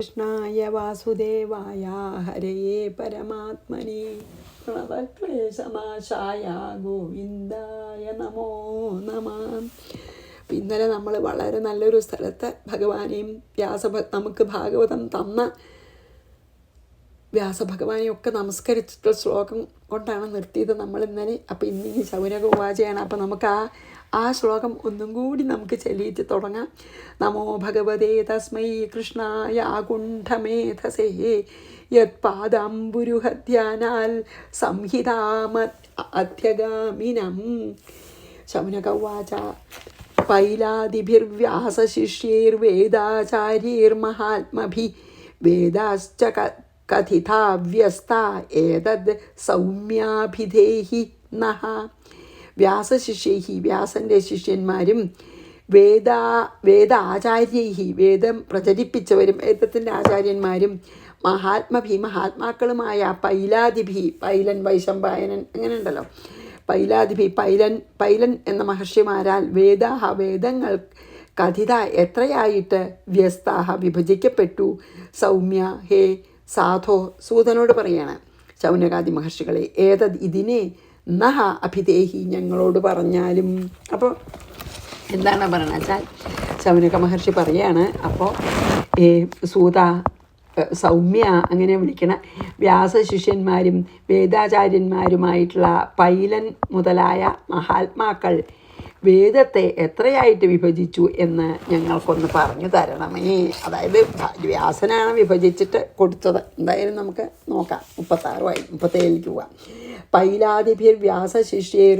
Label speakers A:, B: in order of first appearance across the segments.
A: കൃഷ്ണായ വാസുദേവായ ഹരയേ പരമാത്മനെ പ്രണവക്ലേശനാശായ ഗോവിന്ദായ നമോ നമഃ. ഇന്നലെ നമ്മൾ വളരെ നല്ലൊരു സ്ഥലത്ത് ഭഗവാനെയും നമുക്ക് ഭാഗവതം തന്ന വ്യാസഭഗവാനെയൊക്കെ നമസ്കരിച്ചിട്ടുള്ള ശ്ലോകം കൊണ്ടാണ് നിർത്തിയത് നമ്മൾ ഇന്നലെ. അപ്പം ഇന്നിനി ശൗനക ഉവാചയാണ്. അപ്പം നമുക്ക് ആ ശ്ലോകം ഒന്നും കൂടി നമുക്ക് ചൊല്ലിയിട്ട് തുടങ്ങാം. നമോ ഭഗവതേ തസ്മൈ കൃഷ്ണായ ആകുണ്ഠമേധസേ യത്പാദാംബുരുഹധ്യാനാൽ സംഹിതാമ അധ്യഗാമിനം. ശൗനക ഉവാച പൈലാദിഭിർവ്യാസശിഷ്യൈർവേദാചാര്യൈർമഹാത്മഭിः വേദാശ്ച കഥിതാവ്യസ്ത ഏതദ് സൗമ്യാഭിധേഹി നഃ. വ്യാസശിഷ്യൈ വ്യാസൻ്റെ ശിഷ്യന്മാരും വേദാചാര്യൈ വേദം പ്രചരിപ്പിച്ചവരും വേദത്തിൻ്റെ ആചാര്യന്മാരും മഹാത്മഭി മഹാത്മാക്കളുമായ പൈലാദിഭി പൈലൻ വൈശമ്പായനൻ അങ്ങനെ ഉണ്ടല്ലോ പൈലാദിഭി പൈലൻ എന്ന മഹർഷിമാരാൽ വേദങ്ങൾ കഥിത എത്രയായിട്ട് വ്യസ്താഹ വിഭജിക്കപ്പെട്ടു. സൗമ്യ ഹേ സാധോ സൂതനോട് പറയാണ് ശൗനകാദി മഹർഷികളെ ഏതത് ഇതിനെ നഹ അഭിദേഹി ഞങ്ങളോട് പറഞ്ഞാലും. അപ്പോൾ എന്താണ് പറയണ വെച്ചാൽ ശൗനക മഹർഷി പറയാണ് അപ്പോൾ സൂത സൗമ്യ അങ്ങനെ വിളിക്കണ വ്യാസശിഷ്യന്മാരും വേദാചാര്യന്മാരുമായിട്ടുള്ള പൈലൻ മുതലായ മഹാത്മാക്കൾ വേദത്തെ എത്രയായിട്ട് വിഭജിച്ചു എന്ന് ഞങ്ങൾക്കൊന്ന് പറഞ്ഞു തരണമേ. അതായത് വ്യാസനാണ് വിഭജിച്ചിട്ട് കൊടുത്തത്. എന്തായാലും നമുക്ക് നോക്കാം. 37 പോവാം. പൈലാദിഭിർ വ്യാസശിഷ്യൈർ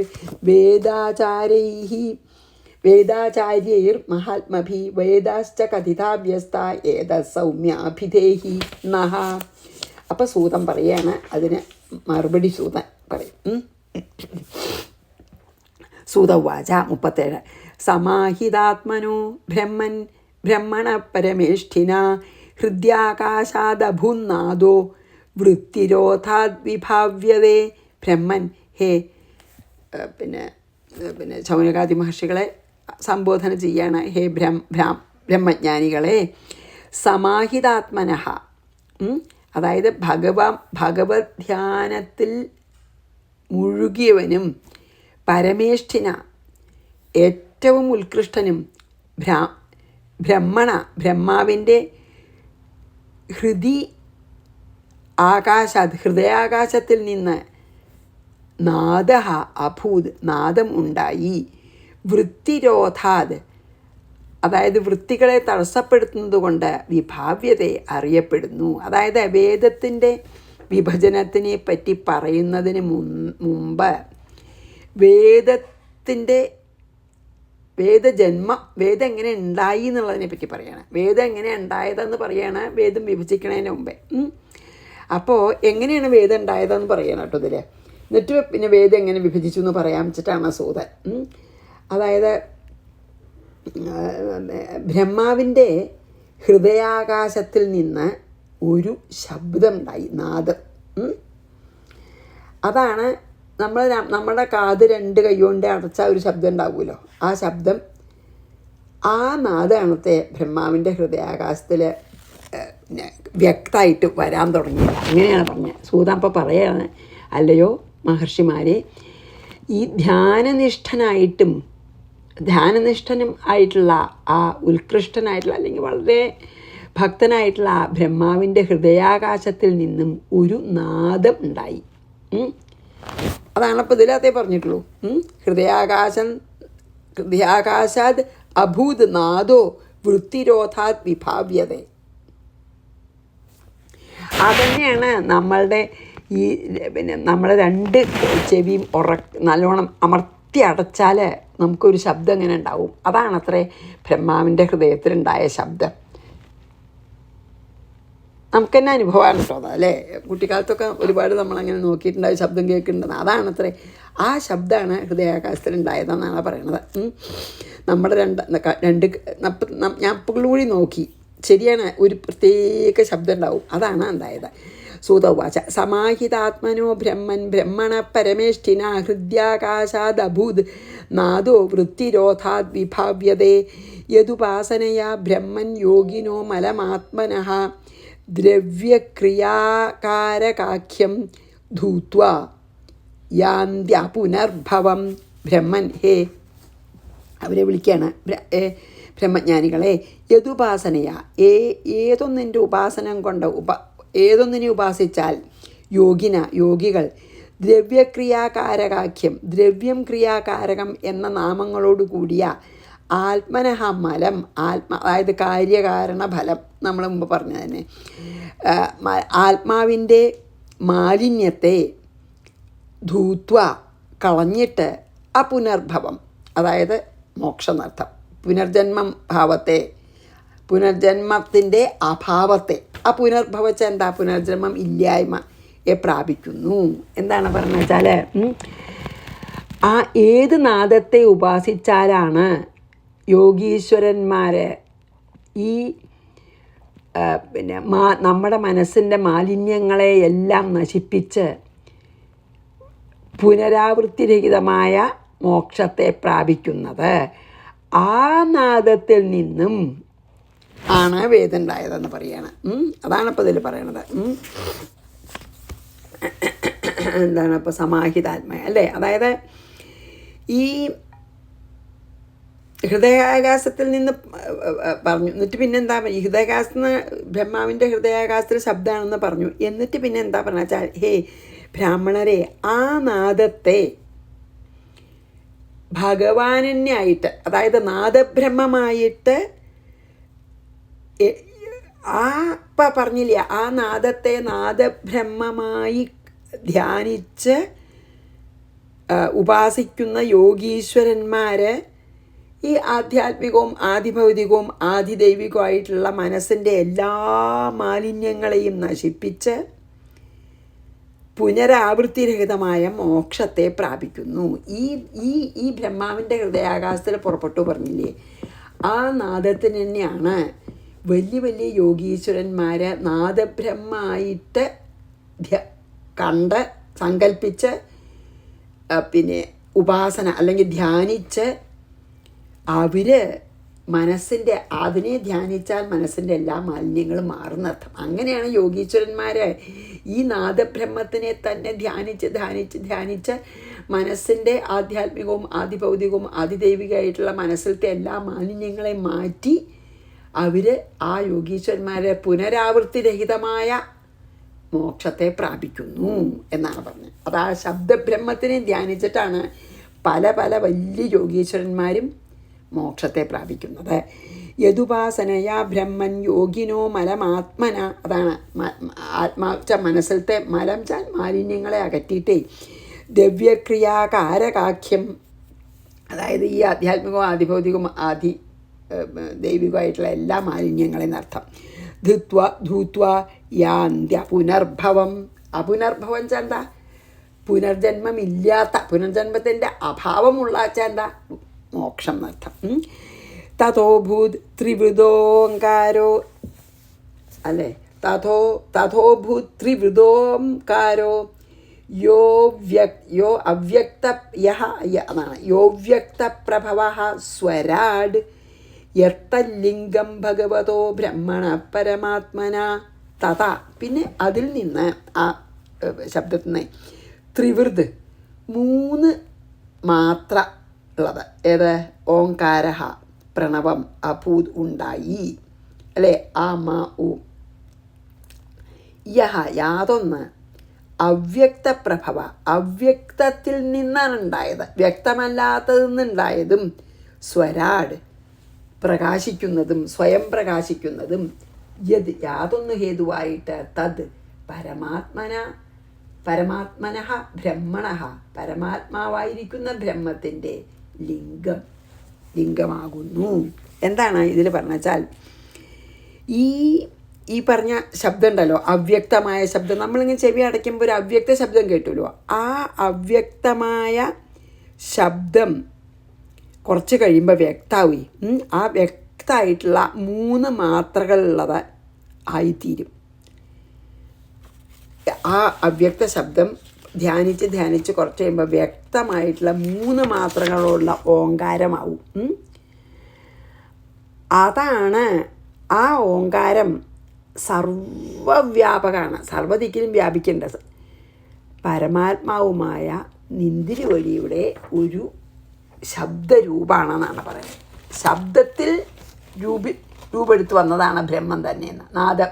A: വേദാചാര്യൈർ മഹാത്മഭി വേദാശ്ച കഥിതാഭ്യസ്ത ഏത സൗമ്യാഭിധേഹി നഃ. അപ്പം സൂതൻ പറയാണ് അതിന് മറുപടി സൂതൻ പറയും. സൂതവാച 37 സമാഹിതാത്മനോ ബ്രഹ്മണ പരമേഷ്ഠിന ഹൃദ്യാകാശാദഭുന്നാദോ വൃത്തിരോധാദ്വിഭാവ്യതേ. ബ്രഹ്മൻ ഹേ പിന്നെ ശൗനകാദി മഹർഷികളെ സംബോധന ചെയ്യാണ്. ഹേ ബ്രഹ്മജ്ഞാനികളെ സമാഹിതാത്മനഃ അതായത് ഭഗവത് ധ്യാനത്തിൽ മുഴുകിയവനും പരമേഷ്ഠിന ഏറ്റവും ഉത്കൃഷ്ടനും ബ്രഹ്മാവിൻ്റെ ഹൃദയാകാശത്തിൽ നിന്ന് നാദ അഭൂത് നാദം ഉണ്ടായി. വൃത്തിരോധാത് അതായത് വൃത്തികളെ തടസ്സപ്പെടുത്തുന്നത് കൊണ്ട് വിഭാവ്യതയെ അറിയപ്പെടുന്നു. അതായത് വേദത്തിൻ്റെ വിഭജനത്തിനെ പറ്റി പറയുന്നതിന് മുമ്പ് വേദം എങ്ങനെ ഉണ്ടായി എന്നുള്ളതിനെ പറ്റി പറയണം. വേദം എങ്ങനെ ഉണ്ടായതെന്ന് പറയാണ് വേദം വിഭജിക്കണതിന് മുമ്പേ. അപ്പോൾ എങ്ങനെയാണ് വേദം ഉണ്ടായതെന്ന് പറയണം കേട്ടോ ഇതിൽ. എന്നിട്ട് പിന്നെ വേദം എങ്ങനെ വിഭജിച്ചു എന്ന് പറയാൻ വെച്ചിട്ടാണ് സൂതൻ. അതായത് ബ്രഹ്മാവിൻ്റെ ഹൃദയാകാശത്തിൽ നിന്ന് ഒരു ശബ്ദം ഉണ്ടായി, നാദം. അതാണ് നമ്മുടെ കാത് 2 കൈ കൊണ്ട് അടച്ചാൽ ഒരു ശബ്ദം ഉണ്ടാവുമല്ലോ. ആ ശബ്ദം ആ നാദാണത്തെ ബ്രഹ്മാവിൻ്റെ ഹൃദയാകാശത്തിൽ വ്യക്തമായിട്ട് വരാൻ തുടങ്ങിയത്. അങ്ങനെയാണ് പറഞ്ഞത്. സൂതൻ അപ്പോൾ പറയാണ് അല്ലയോ മഹർഷിമാരെ, ഈ ധ്യാനനിഷ്ഠനും ആയിട്ടുള്ള ആ ഉത്കൃഷ്ടനായിട്ടുള്ള അല്ലെങ്കിൽ വളരെ ഭക്തനായിട്ടുള്ള ആ ബ്രഹ്മാവിൻ്റെ ഹൃദയാകാശത്തിൽ നിന്നും ഒരു നാദം ഉണ്ടായി. അതാണപ്പോൾ ഇതിലതേ പറഞ്ഞിട്ടുള്ളൂ. ഹൃദയാകാശാത് അഭൂത് നാദോ വൃത്തിരോധാത് വിഭാവ്യത. അതന്നെയാണ് നമ്മളുടെ ഈ നമ്മളെ 2 ചെവിയും നല്ലോണം അമർത്തി അടച്ചാൽ നമുക്കൊരു ശബ്ദം ഇങ്ങനെ ഉണ്ടാവും. അതാണത്രേ ബ്രഹ്മാവിൻ്റെ ഹൃദയത്തിലുണ്ടായ ശബ്ദം. നമുക്ക് തന്നെ അനുഭവമാണ് കേട്ടോ അതല്ലേ. കുട്ടിക്കാലത്തൊക്കെ ഒരുപാട് നമ്മളങ്ങനെ നോക്കിയിട്ടുണ്ടായ ശബ്ദം കേൾക്കുന്നുണ്ടെന്ന്. അതാണത്രേ ആ ശബ്ദമാണ് ഹൃദയാകാശത്തിലുണ്ടായതെന്നാണ് പറയണത്. നമ്മുടെ ഞാൻ കൂടി നോക്കി ശരിയാണ്, ഒരു പ്രത്യേക ശബ്ദം ഉണ്ടാവും. അതാണ് ഉണ്ടായത്. സൂതവാച സമാഹിതാത്മനോ ബ്രഹ്മണ പരമേഷ്ഠിന ഹൃദ്യാകാശാദഭൂത് നാദോ വൃത്തിരോധാത് വിഭാവ്യതേ യദുപാസനയാ ബ്രഹ്മൻ യോഗിനോ മലമാത്മനഃ ദ്രവ്യക്രിയാകാരകാഖ്യം ധൂത്വാ യാന്ത്യ പുനർഭവം ബ്രഹ്മൻ. ഹേ, അവരെ വിളിക്കുകയാണ്, ബ്രഹ്മജ്ഞാനികളെ, യദുപാസനയാ, ഏതൊന്നിൻ്റെ ഉപാസനം കൊണ്ട് ഏതൊന്നിനെ ഉപാസിച്ചാൽ യോഗികൾ ദ്രവ്യക്രിയാകാരകാഖ്യം, ദ്രവ്യം ക്രിയാകാരകം എന്ന നാമങ്ങളോട് കൂടിയ ആത്മനഹ മലം, അതായത് കാര്യകാരണ ഫലം, നമ്മൾ മുമ്പ് പറഞ്ഞ തന്നെ ആത്മാവിൻ്റെ മാലിന്യത്തെ ധൂത്വ കളഞ്ഞിട്ട് അപുനർഭവം, അതായത് മോക്ഷനർത്ഥം, പുനർജന്മത്തിൻ്റെ അഭാവത്തെ, ആ പുനർഭവച്ച എന്താ, പുനർജന്മം ഇല്ലായ്മയെ പ്രാപിക്കുന്നു. എന്താണ് പറഞ്ഞു വെച്ചാൽ, ആ ഏത് നാദത്തെ ഉപാസിച്ചാലാണ് യോഗീശ്വരന്മാർ ഈ നമ്മുടെ മനസ്സിൻ്റെ മാലിന്യങ്ങളെ എല്ലാം നശിപ്പിച്ച് പുനരാവൃത്തിരഹിതമായ മോക്ഷത്തെ പ്രാപിക്കുന്നത്, ആ നാദത്തിൽ നിന്നും ആണ് വേദം ഉണ്ടായതെന്ന് പറയാണ്. അതാണിപ്പോൾ ഇതിൽ പറയണത്. എന്താണ് ഇപ്പോൾ സമാഹിതാത്മയ അല്ലേ, അതായത് ഈ ഹൃദയാകാശത്തിൽ നിന്ന് പറഞ്ഞു. എന്നിട്ട് പിന്നെന്താ, ഈ ഹൃദയാകാശത്തിന് ബ്രഹ്മാവിൻ്റെ ഹൃദയാകാശത്തിൽ ശബ്ദമാണെന്ന് പറഞ്ഞു. എന്നിട്ട് പിന്നെ എന്താ പറഞ്ഞ വെച്ചാൽ, ഹേ ബ്രാഹ്മണരെ, ആ നാദത്തെ ഭഗവാനെന്നായിട്ട്, അതായത് നാദബ്രഹ്മമായിട്ട്, ഇപ്പം പറഞ്ഞില്ല, ആ നാദത്തെ നാദബ്രഹ്മമായി ധ്യാനിച്ച് ഉപാസിക്കുന്ന യോഗീശ്വരന്മാർ ഈ ആധ്യാത്മികവും ആദിഭൗതികവും ആദിദൈവികവുമായിട്ടുള്ള മനസ്സിൻ്റെ എല്ലാ മാലിന്യങ്ങളെയും നശിപ്പിച്ച് പുനരാവൃത്തിരഹിതമായ മോക്ഷത്തെ പ്രാപിക്കുന്നു. ഈ ബ്രഹ്മാവിൻ്റെ ഹൃദയാകാശത്തിൽ പുറപ്പെട്ടു പറഞ്ഞില്ലേ, ആ നാദത്തിന് തന്നെയാണ് വലിയ വലിയ യോഗീശ്വരന്മാർ നാദബ്രഹ്മമായിട്ട് കണ്ട് സങ്കല്പിച്ച് പിന്നെ ഉപാസന അല്ലെങ്കിൽ ധ്യാനിച്ച് അവർ മനസ്സിൻ്റെ, അതിനെ ധ്യാനിച്ചാൽ മനസ്സിൻ്റെ എല്ലാ മാലിന്യങ്ങളും മാറുന്നർത്ഥം. അങ്ങനെയാണ് യോഗീശ്വരന്മാർ ഈ നാദബ്രഹ്മത്തിനെ തന്നെ ധ്യാനിച്ച് മനസ്സിൻ്റെ ആധ്യാത്മികവും ആദിഭൗതികവും ആദിദൈവികമായിട്ടുള്ള മനസ്സിലത്തെ എല്ലാ മാലിന്യങ്ങളെയും മാറ്റി അവർ ആ യോഗീശ്വരന്മാരെ പുനരാവൃത്തിരഹിതമായ മോക്ഷത്തെ പ്രാപിക്കുന്നു എന്നാണ് പറഞ്ഞത്. അത് ആ ശബ്ദബ്രഹ്മത്തിനെ ധ്യാനിച്ചിട്ടാണ് പല വലിയ യോഗീശ്വരന്മാരും മോക്ഷത്തെ പ്രാപിക്കുന്നത്. യദുപാസനയാ ബ്രഹ്മൻ യോഗിനോ മലമാത്മന, അതാണ് ആത്മാച്ച മനസ്സിലത്തെ മലം ചാൽ മാലിന്യങ്ങളെ അകറ്റിയിട്ടേ ദിവ്യക്രിയാകാരകാഖ്യം, അതായത് ഈ ആധ്യാത്മികവും ആദിഭൗതികവും ദൈവികമായിട്ടുള്ള എല്ലാ മാലിന്യങ്ങളെയും അർത്ഥം. ധൂത്വ യാന്ത്യ പുനർഭവം, അപുനർഭവം എന്താ, പുനർജന്മമില്ലാത്ത, പുനർജന്മത്തിൻ്റെ അഭാവമുള്ള എന്താ, മോക്ഷം എന്നർത്ഥം. തഥോഭൂത് ത്രിവൃതോങ്കാരോ അല്ലേ, തഥോഭൂത് ത്രിവൃതോങ്കാരോ യോ അവ്യക്ത അതാണ് യോ വ്യക്തപ്രഭവ സ്വരാട് യർത്തലിംഗം ഭഗവതോ ബ്രഹ്മണ പരമാത്മന തഥ. പിന്നെ അതിൽ നിന്ന് ആ ശബ്ദത്തിൽ നിന്ന് ത്രിവൃത് 3 മാത്ര ഉള്ളത്, ഏത്, ഓങ്കാര പ്രണവം അഭൂത് ഉണ്ടായി അല്ലേ, ആ മാ ഉ യാതൊന്ന് അവ്യക്തപ്രഭവ, അവ്യക്തത്തിൽ നിന്നാണ് ഉണ്ടായത്, വ്യക്തമല്ലാത്തതിൽ നിന്നുണ്ടായതും സ്വരാട് പ്രകാശിക്കുന്നതും സ്വയം പ്രകാശിക്കുന്നതും യാതൊന്ന് ഹേതുവായിട്ട് തത് പരമാത്മനഃ ബ്രഹ്മണഃ, പരമാത്മാവായിരിക്കുന്ന ബ്രഹ്മത്തിൻ്റെ ലിംഗമാകുന്നു. എന്താണ് ഇതിൽ പറഞ്ഞാൽ, ഈ പറഞ്ഞ ശബ്ദം ഉണ്ടല്ലോ, അവ്യക്തമായ ശബ്ദം, നമ്മളിങ്ങനെ ചെവി അടയ്ക്കുമ്പോൾ ഒരു അവ്യക്ത ശബ്ദം കേട്ടുല്ലോ, ആ അവ്യക്തമായ ശബ്ദം കുറച്ച് കഴിയുമ്പോൾ വ്യക്തമാവുകയും ആ വ്യക്തമായിട്ടുള്ള 3 മാത്രകളുള്ളത് ആയിത്തീരും. ആ അവ്യക്ത ശബ്ദം ധ്യാനിച്ച് കുറച്ച് കഴിയുമ്പോൾ വ്യക്തമായിട്ടുള്ള 3 മാത്രകളുള്ള ഓങ്കാരമാവും. അതാണ് ആ ഓങ്കാരം സർവവ്യാപകമാണ്, സർവ്വദിക്കിലും വ്യാപിക്കേണ്ടത്. പരമാത്മാവുമായ നിന്തിരിവലിയുടെ ഒരു ശബ്ദരൂപമാണെന്നാണ് പറയുന്നത്. ശബ്ദത്തിൽ രൂപെടുത്ത് വന്നതാണ് ബ്രഹ്മം തന്നെയെന്ന്.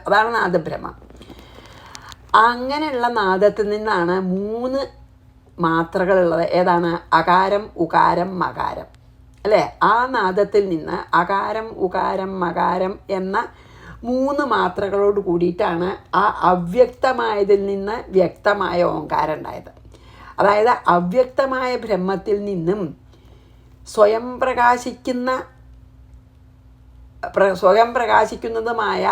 A: അതാണ് നാദബ്രഹ്മം. അങ്ങനെയുള്ള നാദത്തിൽ നിന്നാണ് 3 മാത്രകളുള്ളത്. ഏതാണ്? അകാരം, ഉകാരം, മകാരം, അല്ലേ? ആ നാദത്തിൽ നിന്ന് അകാരം, ഉകാരം, മകാരം എന്ന 3 മാത്രകളോട് കൂടിയിട്ടാണ് ആ അവ്യക്തമായതിൽ നിന്ന് വ്യക്തമായ ഓങ്കാരം ഉണ്ടായത്. അതായത് അവ്യക്തമായ ബ്രഹ്മത്തിൽ നിന്നും സ്വയം പ്രകാശിക്കുന്നതുമായ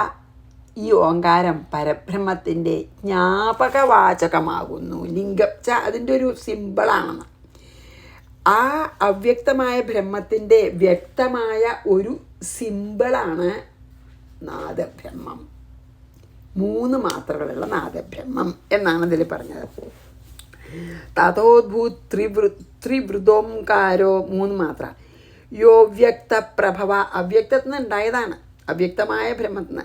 A: ഈ ഓങ്കാരം പരബ്രഹ്മത്തിൻ്റെ ജ്ഞാപകവാചകമാകുന്നു. ലിംഗം അതിൻ്റെ ഒരു സിമ്പിളാണെന്ന്. ആ അവ്യക്തമായ ബ്രഹ്മത്തിൻ്റെ വ്യക്തമായ ഒരു സിമ്പിളാണ് നാദബ്രഹ്മം. 3 മാത്രകളുള്ള നാദബ്രഹ്മം എന്നാണ് ഇതിൽ പറഞ്ഞത്. തഥോദ്ഭൂത് ത്രിവൃതോംകാരോ 3 മാത്ര. യോ വ്യക്ത പ്രഭവ, അവ്യക്തത്തിൽ നിന്ന് ഉണ്ടായതാണ്, അവ്യക്തമായ ബ്രഹ്മത്തിൽ നിന്ന്.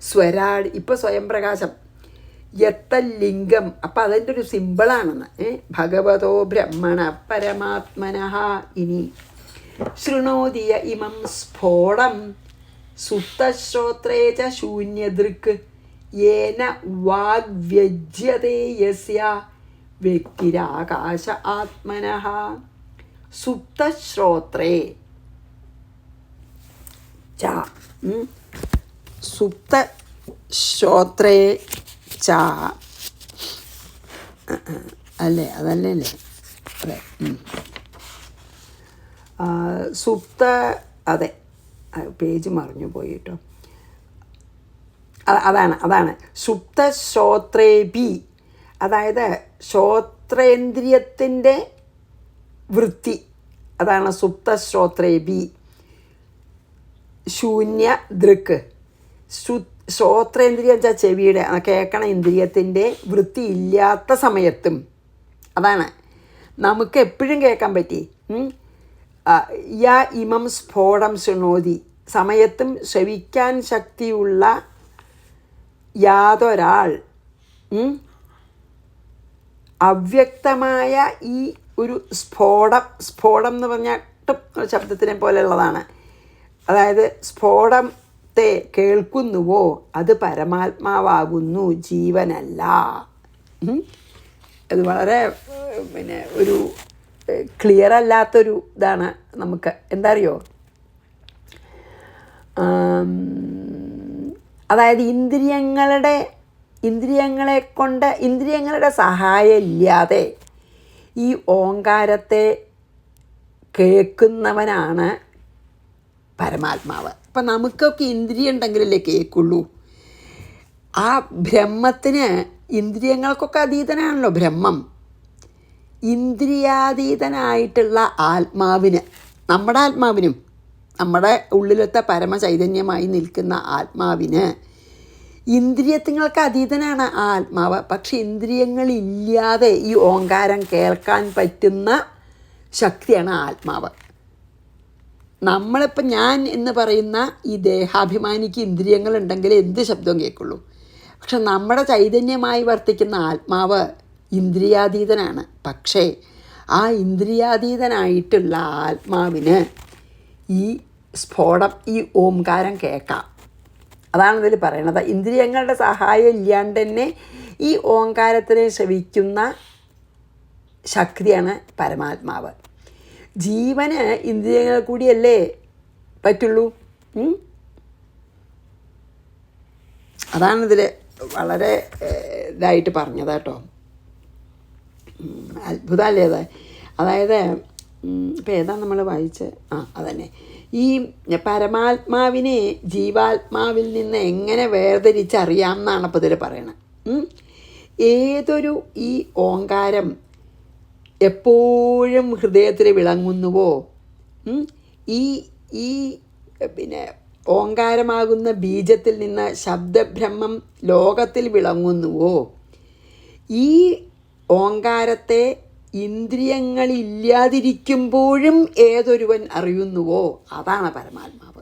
A: സ്വരാട്, ഇപ്പോൾ സ്വയം പ്രകാശം. യത്തലിംഗം, അപ്പം അതിൻ്റെ ഒരു സിമ്പിളാണെന്ന്. ഭഗവതോ ബ്രഹ്മണ പരമാത്മനഃ. ഇനി ശൃണോതിയ ഇമം സ്ഫോടം സുപ്തശ്രോത്രേ ച ശൂന്യദൃക് യേന വാഗ്വ്യജ്യതേ യസ്യ വ്യക്തിരാകാശ ആത്മനഃ. സുപ്തശ്രോത്രേ ച, സുപ്തശ്രോത്രേ ച, അല്ലേ? അതല്ലേ? അതെ, സുപ്ത, അതെ, പേജ് മറിഞ്ഞു പോയി കേട്ടോ. അതാണ് സുപ്തശ്രോത്രേപി, അതായത് ശ്രോത്രേന്ദ്രിയത്തിൻ്റെ വൃത്തി, അതാണ് സുപ്തശ്രോത്രേപി. ശൂന്യ ദൃക്ക്, ശ്രോത്രേന്ദ്രിയം വെച്ചാൽ ചെവിയുടെ കേൾക്കണ ഇന്ദ്രിയത്തിൻ്റെ വൃത്തി ഇല്ലാത്ത സമയത്തും, അതാണ് നമുക്ക് എപ്പോഴും കേൾക്കാൻ പറ്റി. യാ ഇമം സ്ഫോടം ശൃണോതി, സമയത്തും ശ്രവിക്കാൻ ശക്തിയുള്ള യാതൊരാൾ അവ്യക്തമായ ഈ ഒരു സ്ഫോടം എന്ന് പറഞ്ഞാൽ ശബ്ദത്തിനെ പോലെയുള്ളതാണ്. അതായത് സ്ഫോടത്തെ കേൾക്കുന്നുവോ അത് പരമാത്മാവാകുന്നു, ജീവനല്ല. അത് വളരെ ഒരു ക്ലിയർ അല്ലാത്തൊരു ഇതാണ് നമുക്ക്. എന്താ അറിയോ? അതായത് ഇന്ദ്രിയങ്ങളുടെ സഹായം ഇല്ലാതെ ഈ ഓങ്കാരത്തെ കേൾക്കുന്നവനാണ് പരമാത്മാവ്. അപ്പം നമുക്കൊക്കെ ഇന്ദ്രിയം ഉണ്ടെങ്കിലല്ലേ കേൾക്കുള്ളൂ. ആ ബ്രഹ്മത്തിന് ഇന്ദ്രിയങ്ങൾക്കൊക്കെ അതീതനാണല്ലോ ബ്രഹ്മം. ഇന്ദ്രിയാതീതനായിട്ടുള്ള ആത്മാവിന്, നമ്മുടെ ആത്മാവിനും, നമ്മുടെ ഉള്ളിലത്തെ പരമചൈതന്യമായി നിൽക്കുന്ന ആത്മാവിന് ഇന്ദ്രിയങ്ങൾക്ക് അതീതനാണ് ആ ആത്മാവ്. പക്ഷെ ഇന്ദ്രിയങ്ങളില്ലാതെ ഈ ഓങ്കാരം കേൾക്കാൻ പറ്റുന്ന ശക്തിയാണ് ആത്മാവ്. നമ്മളിപ്പോൾ ഞാൻ എന്ന് പറയുന്ന ഈ ദേഹാഭിമാനിക്ക് ഇന്ദ്രിയങ്ങളുണ്ടെങ്കിൽ എന്ത് ശബ്ദവും കേൾക്കുള്ളൂ. പക്ഷെ നമ്മുടെ ചൈതന്യമായി വർത്തിക്കുന്ന ആത്മാവ് ഇന്ദ്രിയാതീതനാണ്. പക്ഷേ ആ ഇന്ദ്രിയാതീതനായിട്ടുള്ള ആത്മാവിന് ഈ സ്ഫോടം, ഈ ഓംകാരം കേൾക്കാം. അതാണ് ഇതിൽ പറയണത്. ഇന്ദ്രിയങ്ങളുടെ സഹായം ഇല്ലാണ്ട് തന്നെ ഈ ഓങ്കാരത്തിനെ ശ്രവിക്കുന്ന ശക്തിയാണ് പരമാത്മാവ്. ജീവന് ഇന്ദ്രിയങ്ങൾ കൂടിയല്ലേ പറ്റുള്ളൂ. അതാണിതിൽ വളരെ ഇതായിട്ട് പറഞ്ഞത് കേട്ടോ. അത്ഭുതമല്ലേ അത്? അതായത് ഇപ്പം ഏതാ നമ്മൾ വായിച്ചത്? അതന്നെ. ഈ പരമാത്മാവിനെ ജീവാത്മാവിൽ നിന്ന് എങ്ങനെ വേർതിരിച്ചറിയാം എന്നാണ് അപ്പോൾ ഇതിൽ പറയണത്. ഏതൊരു ഈ ഓങ്കാരം എപ്പോഴും ഹൃദയത്തിൽ വിളങ്ങുന്നുവോ, ഈ ഈ ഓങ്കാരമാകുന്ന ബീജത്തിൽ നിന്ന് ശബ്ദബ്രഹ്മം ലോകത്തിൽ വിളങ്ങുന്നുവോ, ഈ ഓങ്കാരത്തെ ഇന്ദ്രിയങ്ങളില്ലാതിരിക്കുമ്പോഴും ഏതൊരുവൻ അറിയുന്നുവോ അതാണ് പരമാത്മാവ്.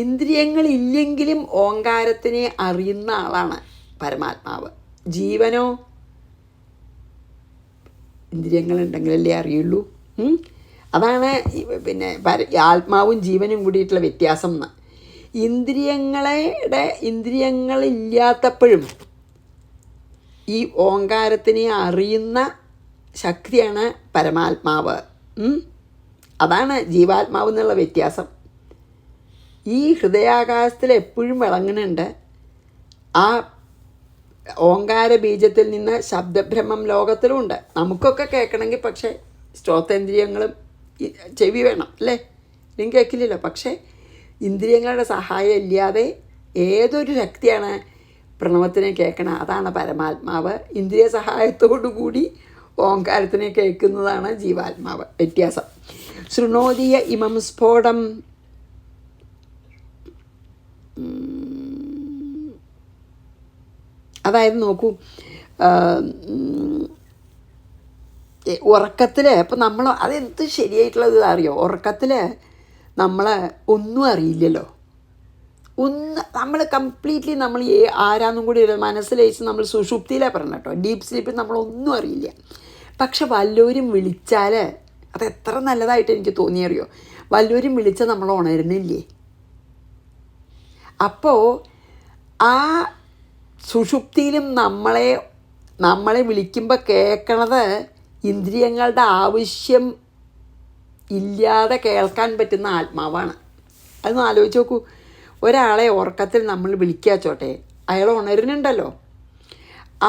A: ഇന്ദ്രിയങ്ങളില്ലെങ്കിലും ഓങ്കാരത്തിനെ അറിയുന്ന ആളാണ് പരമാത്മാവ്. ജീവനോ ഇന്ദ്രിയങ്ങളുണ്ടെങ്കിലല്ലേ അറിയുള്ളൂ. അതാണ് പിന്നെ ആത്മാവും ജീവനും കൂടിയിട്ടുള്ള വ്യത്യാസം എന്ന്. ഇന്ദ്രിയങ്ങളില്ലാത്തപ്പോഴും ഈ ഓങ്കാരത്തിനെ അറിയുന്ന ശക്തിയാണ് പരമാത്മാവ്. അതാണ് ജീവാത്മാവ് എന്നുള്ള വ്യത്യാസം. ഈ ഹൃദയാകാശത്തിൽ എപ്പോഴും വിളങ്ങുന്നുണ്ട്. ആ ഓങ്കാര ബീജത്തിൽ നിന്ന് ശബ്ദബ്രഹ്മം ലോകത്തിലുമുണ്ട്. നമുക്കൊക്കെ കേൾക്കണമെങ്കിൽ പക്ഷേ ശ്രോതേന്ദ്രിയങ്ങളും ചെവി വേണം അല്ലേ, ഇല്ലെങ്കിൽ കേൾക്കില്ലല്ലോ. പക്ഷേ ഇന്ദ്രിയങ്ങളുടെ സഹായം ഇല്ലാതെ ഏതൊരു ശക്തിയാണ് പ്രണവത്തിനെ കേൾക്കണം, അതാണ് പരമാത്മാവ്. ഇന്ദ്രിയ സഹായത്തോടു കൂടി ഓങ്കാരത്തിനെ കേൾക്കുന്നതാണ് ജീവാത്മാവ്. വ്യത്യാസം. ശൃണോതിയ ഇമം സ്ഫോടം. അതായത് നോക്കൂ, ഉറക്കത്തിൽ ഇപ്പം നമ്മൾ അതെന്ത് ശരിയായിട്ടുള്ളത് അറിയോ, ഉറക്കത്തിൽ നമ്മൾ ഒന്നും അറിയില്ലല്ലോ. നമ്മൾ കംപ്ലീറ്റ്ലി നമ്മൾ ആരാന്നും കൂടി മനസ്സിലയച്ച് നമ്മൾ സുഷുപ്തിയിലാണ് പറഞ്ഞത് കേട്ടോ. ഡീപ്പ് സ്ലീപ്പിൽ നമ്മളൊന്നും അറിയില്ല. പക്ഷെ വല്ലവരും വിളിച്ചാൽ അത് എത്ര നല്ലതായിട്ട് എനിക്ക് തോന്നിയറിയോ. വല്ലവരും വിളിച്ചാൽ നമ്മൾ ഉണരുന്നില്ലേ. അപ്പോൾ ആ സുഷുപ്തിയിലും നമ്മളെ വിളിക്കുമ്പോൾ കേൾക്കണത് ഇന്ദ്രിയങ്ങളുടെ ആവശ്യം ഇല്ലാതെ കേൾക്കാൻ പറ്റുന്ന ആത്മാവാണ്. അതൊന്ന് ആലോചിച്ച് നോക്കൂ. ഒരാളെ ഉറക്കത്തിൽ നമ്മൾ വിളിക്കാച്ചോട്ടെ, അയാൾ ഉണരുന്നുണ്ടല്ലോ.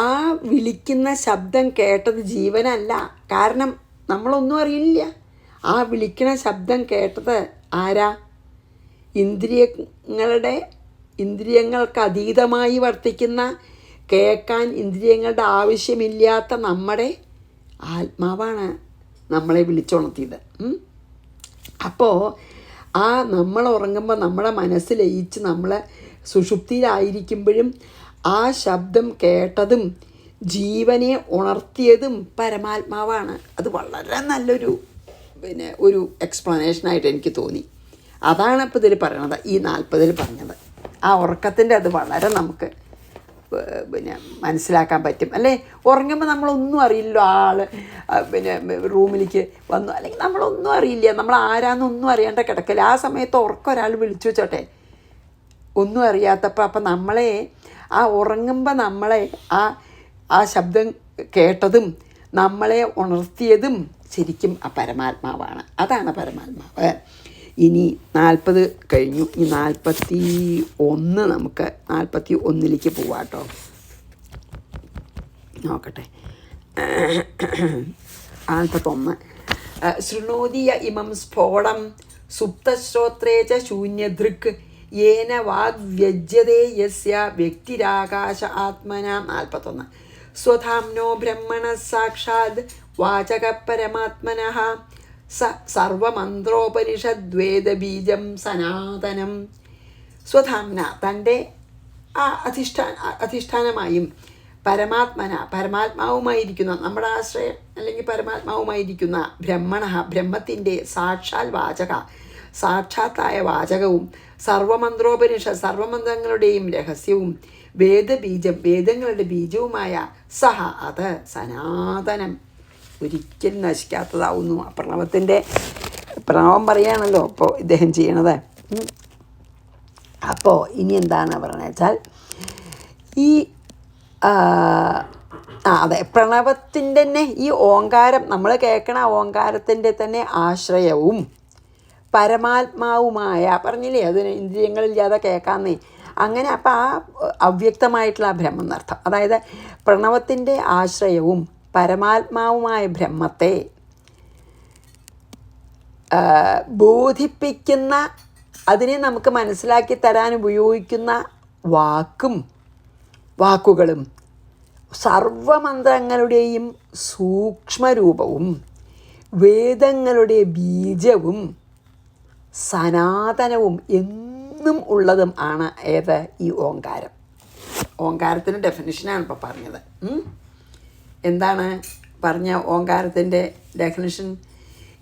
A: ആ വിളിക്കുന്ന ശബ്ദം കേട്ടത് ജീവനല്ല. കാരണം നമ്മളൊന്നും അറിയില്ല. ആ വിളിക്കുന്ന ശബ്ദം കേട്ടത് ആരാ? ഇന്ദ്രിയങ്ങൾക്ക് അതീതമായി വർത്തിക്കുന്ന, കേൾക്കാൻ ഇന്ദ്രിയങ്ങളുടെ ആവശ്യമില്ലാത്ത നമ്മുടെ ആത്മാവാണ് നമ്മളെ വിളിച്ചുണർത്തിയത്. അപ്പോൾ ആ നമ്മൾ ഉറങ്ങുമ്പോൾ നമ്മുടെ മനസ്സ് ലയിച്ച് നമ്മൾ സുഷുപ്തിയിലായിരിക്കുമ്പോഴും ആ ശബ്ദം കേട്ടതും ജീവനെ ഉണർത്തിയതും പരമാത്മാവാണ്. അത് വളരെ നല്ലൊരു ഒരു എക്സ്പ്ലനേഷനായിട്ട് എനിക്ക് തോന്നി. അതാണ് ഇപ്പോൾ ഇതിൽ പറയണത്, ഈ 40 പറഞ്ഞത്. ആ ഉറക്കത്തിൻ്റെ അത് വളരെ നമുക്ക് മനസ്സിലാക്കാൻ പറ്റും അല്ലേ. ഉറങ്ങുമ്പോൾ നമ്മളൊന്നും അറിയില്ലല്ലോ. ആൾ റൂമിലേക്ക് വന്നു, അല്ലെങ്കിൽ നമ്മളൊന്നും അറിയില്ല, നമ്മൾ ആരാന്നൊന്നും അറിയാണ്ട് കിടക്കില്ല. ആ സമയത്ത് ഉറക്കം ഒരാൾ വിളിച്ചു വെച്ചോട്ടെ, ഒന്നും അറിയാത്തപ്പോൾ. അപ്പം നമ്മളെ ആ ഉറങ്ങുമ്പോൾ നമ്മളെ ആ ശബ്ദം കേട്ടതും നമ്മളെ ഉണർത്തിയതും ശരിക്കും ആ പരമാത്മാവാണ്. അതാണ് പരമാത്മാവ്. ഇനി 40 കഴിഞ്ഞു. ഈ 41 നമുക്ക് 41ലേക്ക് പോവാം കേട്ടോ. നോക്കട്ടെ. 41. ശൃണോതിയ ഇമം സ്ഫോടം സുപ്തശ്രോത്രേ ച ശൂന്യദൃക് യേന വാഗ്വ്യജ്യതേ യസ്യ വ്യക്തിരാകാശ ആത്മന. 41. സ്വധാംനോ ബ്രഹ്മണ സാക്ഷാത് വാചക പരമാത്മനഃ സർവമന്ത്രോപനിഷദ്വേദബീജം സനാതനം. സ്വധാംന തൻ്റെ ആ അധിഷ്ഠാനമായും പരമാത്മാവുമായിരിക്കുന്ന, നമ്മുടെ ആശ്രയം അല്ലെങ്കിൽ പരമാത്മാവുമായിരിക്കുന്ന ബ്രഹ്മത്തിൻ്റെ സാക്ഷാൽ സാക്ഷാത്തായ വാചകവും സർവമന്ത്രങ്ങളുടെയും രഹസ്യവും വേദങ്ങളുടെ ബീജവുമായ സഹ അത് സനാതനം ഒരിക്കലും നശിക്കാത്തതാവുന്നു. ആ പ്രണവം പറയുകയാണല്ലോ അപ്പോൾ ഇദ്ദേഹം ചെയ്യണത്. അപ്പോൾ ഇനി എന്താണ് പറയുന്നത് വെച്ചാൽ ഈ അതെ പ്രണവത്തിൻ്റെ തന്നെ ഈ ഓങ്കാരം, നമ്മൾ കേൾക്കണ ഓങ്കാരത്തിൻ്റെ തന്നെ ആശ്രയവും പരമാത്മാവുമായ, പറഞ്ഞില്ലേ അതിന് ഇന്ദ്രിയങ്ങളില്ലാതെ കേൾക്കാമെന്നേ. അങ്ങനെ അപ്പം ആ അവ്യക്തമായിട്ടുള്ള ബ്രഹ്മം എന്നർത്ഥം. അതായത് പ്രണവത്തിൻ്റെ ആശ്രയവും പരമാത്മാവുമായ ബ്രഹ്മത്തെ ബോധിപ്പിക്കുന്ന, അതിനെ നമുക്ക് മനസ്സിലാക്കി തരാൻ ഉപയോഗിക്കുന്ന വാക്കുകളും സർവമന്ത്രങ്ങളുടെയും സൂക്ഷ്മരൂപവും വേദങ്ങളുടെ ബീജവും സനാതനവും എന്നും ഉള്ളതും ആണ് ഏത്? ഈ ഓങ്കാരം. ഓങ്കാരത്തിൻ്റെ ഡെഫിനിഷനാണ് ഇപ്പോൾ പറഞ്ഞത്. എന്താണ് പറഞ്ഞ ഓങ്കാരത്തിൻ്റെ ഡെഫിനിഷൻ?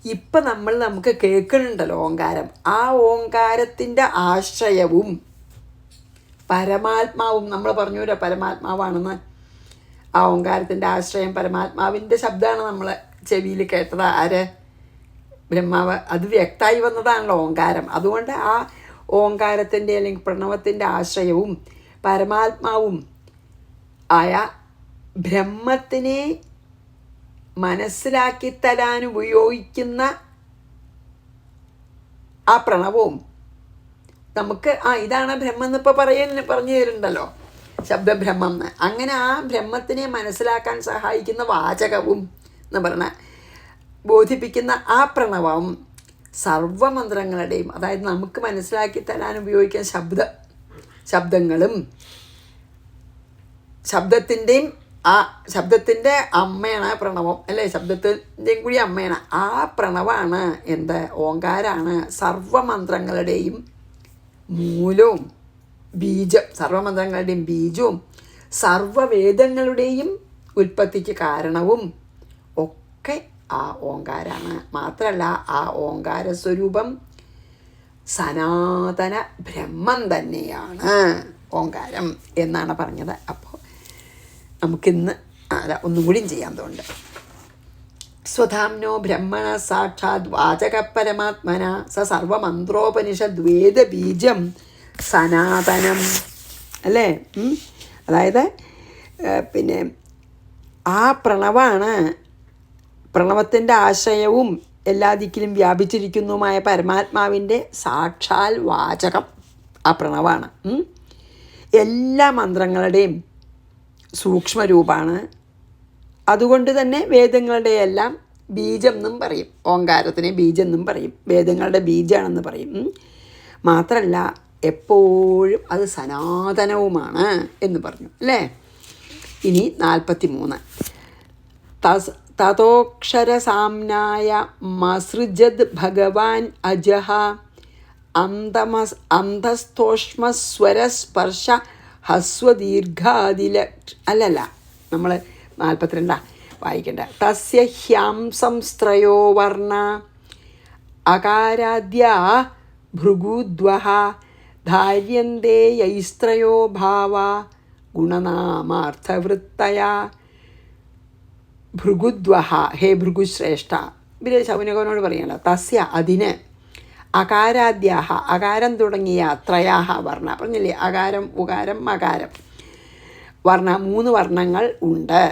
A: ഇപ്പം നമുക്ക് കേൾക്കുന്നുണ്ടല്ലോ ഓങ്കാരം. ആ ഓങ്കാരത്തിൻ്റെ ആശ്രയവും പരമാത്മാവും, നമ്മൾ പറഞ്ഞൂല്ലോ പരമാത്മാവാണെന്ന്. ആ ഓങ്കാരത്തിൻ്റെ ആശ്രയം പരമാത്മാവിൻ്റെ ശബ്ദമാണ് നമ്മൾ ചെവിയിൽ കേട്ടത്. ആര്? ബ്രഹ്മാവ്. അത് വ്യക്തമായി വന്നതാണല്ലോ ഓങ്കാരം. അതുകൊണ്ട് ആ ഓങ്കാരത്തിൻ്റെ അല്ലെങ്കിൽ പ്രണവത്തിൻ്റെ ആശ്രയവും പരമാത്മാവും ആയ ബ്രഹ്മത്തിനെ മനസ്സിലാക്കി തരാൻ ഉപയോഗിക്കുന്ന ആ പ്രണവവും നമുക്ക് ഇതാണ് ബ്രഹ്മം എന്നിപ്പോൾ പറഞ്ഞു തരുന്നുണ്ടല്ലോ, ശബ്ദബ്രഹ്മം എന്ന്. അങ്ങനെ ആ ബ്രഹ്മത്തിനെ മനസ്സിലാക്കാൻ സഹായിക്കുന്ന വാചകവും എന്ന് പറഞ്ഞാൽ ബോധിപ്പിക്കുന്ന ആ പ്രണവം സർവമന്ത്രങ്ങളുടെയും, അതായത് നമുക്ക് മനസ്സിലാക്കി തരാൻ ഉപയോഗിക്കുന്ന ശബ്ദങ്ങളും ശബ്ദത്തിൻ്റെയും ആ ശബ്ദത്തിൻ്റെ അമ്മയാണ് പ്രണവം, അല്ലേ? ശബ്ദത്തിൻ്റെയും കൂടി അമ്മയാണ്. ആ പ്രണവമാണ് ഓങ്കാരാണ് സർവമന്ത്രങ്ങളുടെയും മൂലവും ബീജം. സർവമന്ത്രങ്ങളുടെയും ബീജവും സർവവേദങ്ങളുടെയും ഉൽപ്പത്തിക്ക് കാരണവും ഒക്കെ ആ ഓങ്കാരാണ്. മാത്രമല്ല ആ ഓങ്കാര സ്വരൂപം സനാതന ബ്രഹ്മം തന്നെയാണ് ഓങ്കാരം എന്നാണ് പറഞ്ഞത്. അപ്പോൾ നമുക്കിന്ന് ഒന്നും കൂടിയും ചെയ്യാൻ തോന്നുന്നുണ്ട്. സ്വധാംനോ ബ്രഹ്മണ സാക്ഷാത് വാചക പരമാത്മന സ സർവമന്ത്രോപനിഷദ് വേദബീജം സനാതനം, അല്ലേ? അതായത് പിന്നെ ആ പ്രണവാണ്, പ്രണവത്തിൻ്റെ ആശ്രയവും എല്ലാ ദിക്കിലും വ്യാപിച്ചിരിക്കുന്നതുമായ പരമാത്മാവിൻ്റെ സാക്ഷാൽ വാചകം ആ പ്രണവാണ്. എല്ലാ മന്ത്രങ്ങളുടെയും സൂക്ഷ്മരൂപമാണ്. അതുകൊണ്ട് തന്നെ വേദങ്ങളുടെ എല്ലാം ബീജം എന്നും പറയും. ഓങ്കാരത്തിനെ ബീജം എന്നും പറയും, വേദങ്ങളുടെ ബീജമാണെന്ന് പറയും. മാത്രമല്ല എപ്പോഴും അത് സനാതനവുമാണ് എന്ന് പറഞ്ഞു, അല്ലേ? ഇനി 43. തതോക്ഷരസാമ്നായ മസൃജത് ഭഗവാൻ അജഹ അന്തസ്തോഷ്മസ്വരസ്പർശ ഹസ്വദീർഘാദില അല്ലല്ല നമ്മൾ 42 വായിക്കണ്ട. തസ്യ ഹ്യാംസംസ്ത്രയോ വർണ്ണ അകാരാദ്യ ഭൃഗുദ്വഹ ധാര്യന്തേ യൈസ്ത്രയോ ഭാവ ഗുണനാമാർത്ഥവൃത്തയ ഭൃഗുദ്വഹ. ഹേ ഭൃഗുശ്രേഷ്ഠ, ഇവര് ശൗനകനോട് പറയണല്ലോ. തസ്യ അതിന് അകാരാദ്യാഹ അകാരം തുടങ്ങിയ ത്രയാഹ വർണ്ണ, പറഞ്ഞില്ലേ? അകാരം ഉകാരം മകാരം വർണ്ണ 3 വർണ്ണങ്ങൾ ഉണ്ട്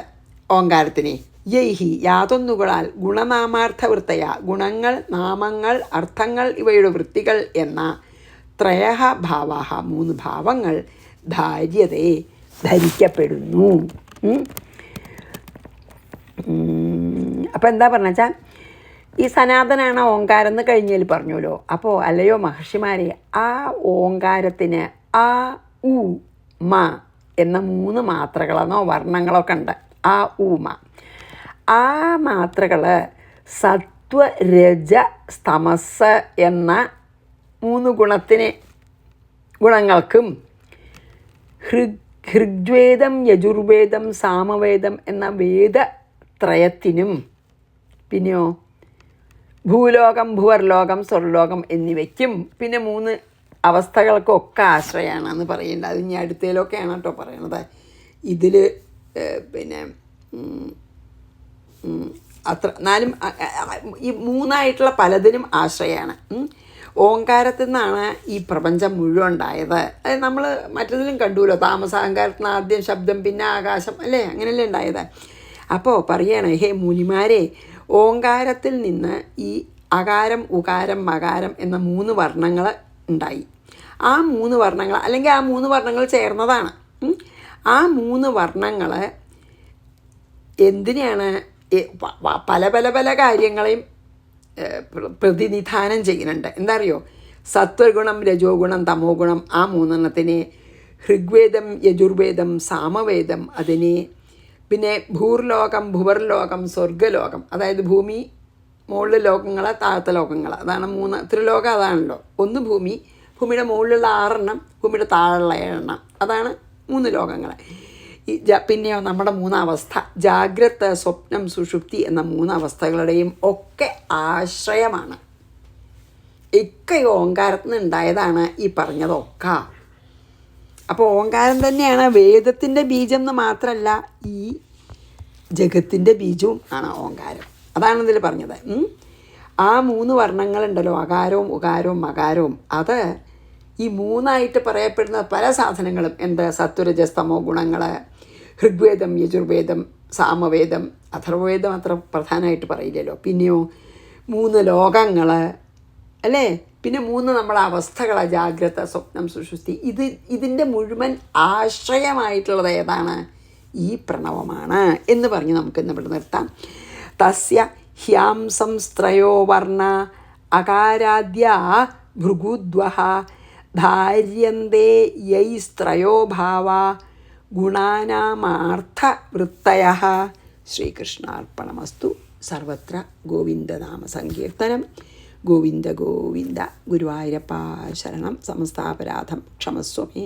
A: ഓങ്കാരത്തിന്. യൈഹി യാതൊന്നുകളാൽ ഗുണനാമാർത്ഥവൃത്തയ ഗുണങ്ങൾ നാമങ്ങൾ അർത്ഥങ്ങൾ ഇവയുടെ വൃത്തികൾ എന്ന ത്രയഃ ഭാവാഹ 3 ഭാവങ്ങൾ ധാര്യതേ ധരിക്കപ്പെടുന്നു. അപ്പോൾ എന്താ പറഞ്ഞാൽ ഈ സനാതനാണ് ഓങ്കാരം എന്ന് കഴിഞ്ഞാൽ പറഞ്ഞല്ലോ. അപ്പോൾ അല്ലയോ മഹർഷിമാരെ, ആ ഓങ്കാരത്തിന് ആ ഉ മ എന്ന 3 മാത്രകളെന്നോ വർണ്ണങ്ങളൊക്കെ ഉണ്ട്. ആ ഊമ ആ മാത്രകൾ സത്വ രജ സ്തമസ് എന്ന 3 ഗുണങ്ങൾക്കും ഋഗ്വേദം യജുർവേദം സാമവേദം എന്ന വേദത്രയത്തിനും പിന്നെയോ ഭൂലോകം ഭുവർലോകം സ്വർലോകം എന്നിവയ്ക്കും പിന്നെ 3 അവസ്ഥകൾക്കൊക്കെ ആശ്രയമാണെന്ന് പറയുന്നുണ്ട്. അത് ഇനി അടുത്തതിലൊക്കെയാണ് കേട്ടോ പറയണത്. ഇതിൽ പിന്നെ അത്ര എന്നാലും ഈ 3ആയിട്ടുള്ള പലതിനും ആശ്രയമാണ്. ഓങ്കാരത്തിൽ നിന്നാണ് ഈ പ്രപഞ്ചം മുഴുവൻ ഉണ്ടായത്. അത് നമ്മൾ മറ്റതിലും കണ്ടുല്ലോ, താമസാഹങ്കാരത്തിന് ആദ്യം ശബ്ദം പിന്നെ ആകാശം, അല്ലേ? അങ്ങനെയല്ലേ ഉണ്ടായത്. അപ്പോൾ പറയണേ, ഹേ മുനിമാരെ, ഓങ്കാരത്തിൽ നിന്ന് ഈ അകാരം ഉകാരം മകാരം എന്ന 3 വർണ്ണങ്ങൾ ഉണ്ടായി. ആ 3 വർണ്ണങ്ങൾ അല്ലെങ്കിൽ ആ 3 വർണ്ണങ്ങൾ ചേർന്നതാണ്. ആ 3 വർണ്ണങ്ങൾ എന്തിനാണ് പല പല പല കാര്യങ്ങളെയും പ്രതിനിധാനം ചെയ്യുന്നുണ്ട്. എന്താ അറിയോ? സത്വഗുണം രജോ ഗുണം തമോ ഗുണം ആ 3 ഋഗ്വേദം യജുർവേദം സാമവേദം അതിനെ പിന്നെ ഭൂർലോകം ഭുവർലോകം സ്വർഗലോകം, അതായത് ഭൂമി മുകളിലെ ലോകങ്ങൾ താഴത്തെ ലോകങ്ങൾ, അതാണ് 3 ത്രിലോകം. അതാണല്ലോ, 1 ഭൂമി, ഭൂമിയുടെ മുകളിലുള്ള 6 ഭൂമിയുടെ താഴെയുള്ള 7, അതാണ് 3 ലോകങ്ങൾ. പിന്നെയോ നമ്മുടെ മൂന്നവസ്ഥ, ജാഗ്രത, സ്വപ്നം, സുഷുപ്തി എന്ന മൂന്നവസ്ഥകളുടെയും ഒക്കെ ആശ്രയമാണ്. ഒക്കെ ഓങ്കാരത്തിൽ നിന്ന് ഉണ്ടായതാണ് ഈ പറഞ്ഞതൊക്കെ. അപ്പോൾ ഓങ്കാരം തന്നെയാണ് വേദത്തിൻ്റെ ബീജം എന്ന് മാത്രമല്ല, ഈ ജഗത്തിൻ്റെ ബീജവും ആണ് ഓങ്കാരം. അതാണ് ഇതിൽ പറഞ്ഞത്. ആ 3 വർണ്ണങ്ങളുണ്ടല്ലോ, അകാരവും ഉകാരവും മകാരവും, അത് ഈ 3ആയിട്ട് പറയപ്പെടുന്ന പല സാധനങ്ങളും സത്വരജസ്തമോ ഗുണങ്ങൾ, ഋഗ്വേദം, യജുർവേദം, സാമവേദം, അഥർവവേദം അത്ര പ്രധാനമായിട്ട് പറയില്ലല്ലോ. പിന്നെയോ 3 ലോകങ്ങൾ അല്ലേ, പിന്നെ 3 നമ്മളെ അവസ്ഥകൾ, ജാഗ്രത, സ്വപ്നം, സുഷുപ്തി. ഇതിൻ്റെ മുഴുവൻ ആശ്രയമായിട്ടുള്ളത് ഏതാണ്? ഈ പ്രണവമാണ് എന്ന് പറഞ്ഞ് നമുക്ക് ഇന്ന് ഇവിടെ നിർത്താം. തസ്യ ഹ്യാംസംസ്ത്രയോ വർണ്ണ അകാരാദ്യ ഭൃഗുദ്വഹ ധാര്യന്തേ യൈസ്ത്രയോ ഭാവ ഗുണാനാമാർത്ഥവൃത്തയഃ. ശ്രീകൃഷ്ണാർപ്പണമസ്തു. സർവത്ര ഗോവിന്ദനാമ സങ്കീർത്തനം. ഗോവിന്ദ ഗോവിന്ദ. ഗുരുവായൂരപ്പ ശരണം. സമസ്താപരാധം ക്ഷമസ്വമേ.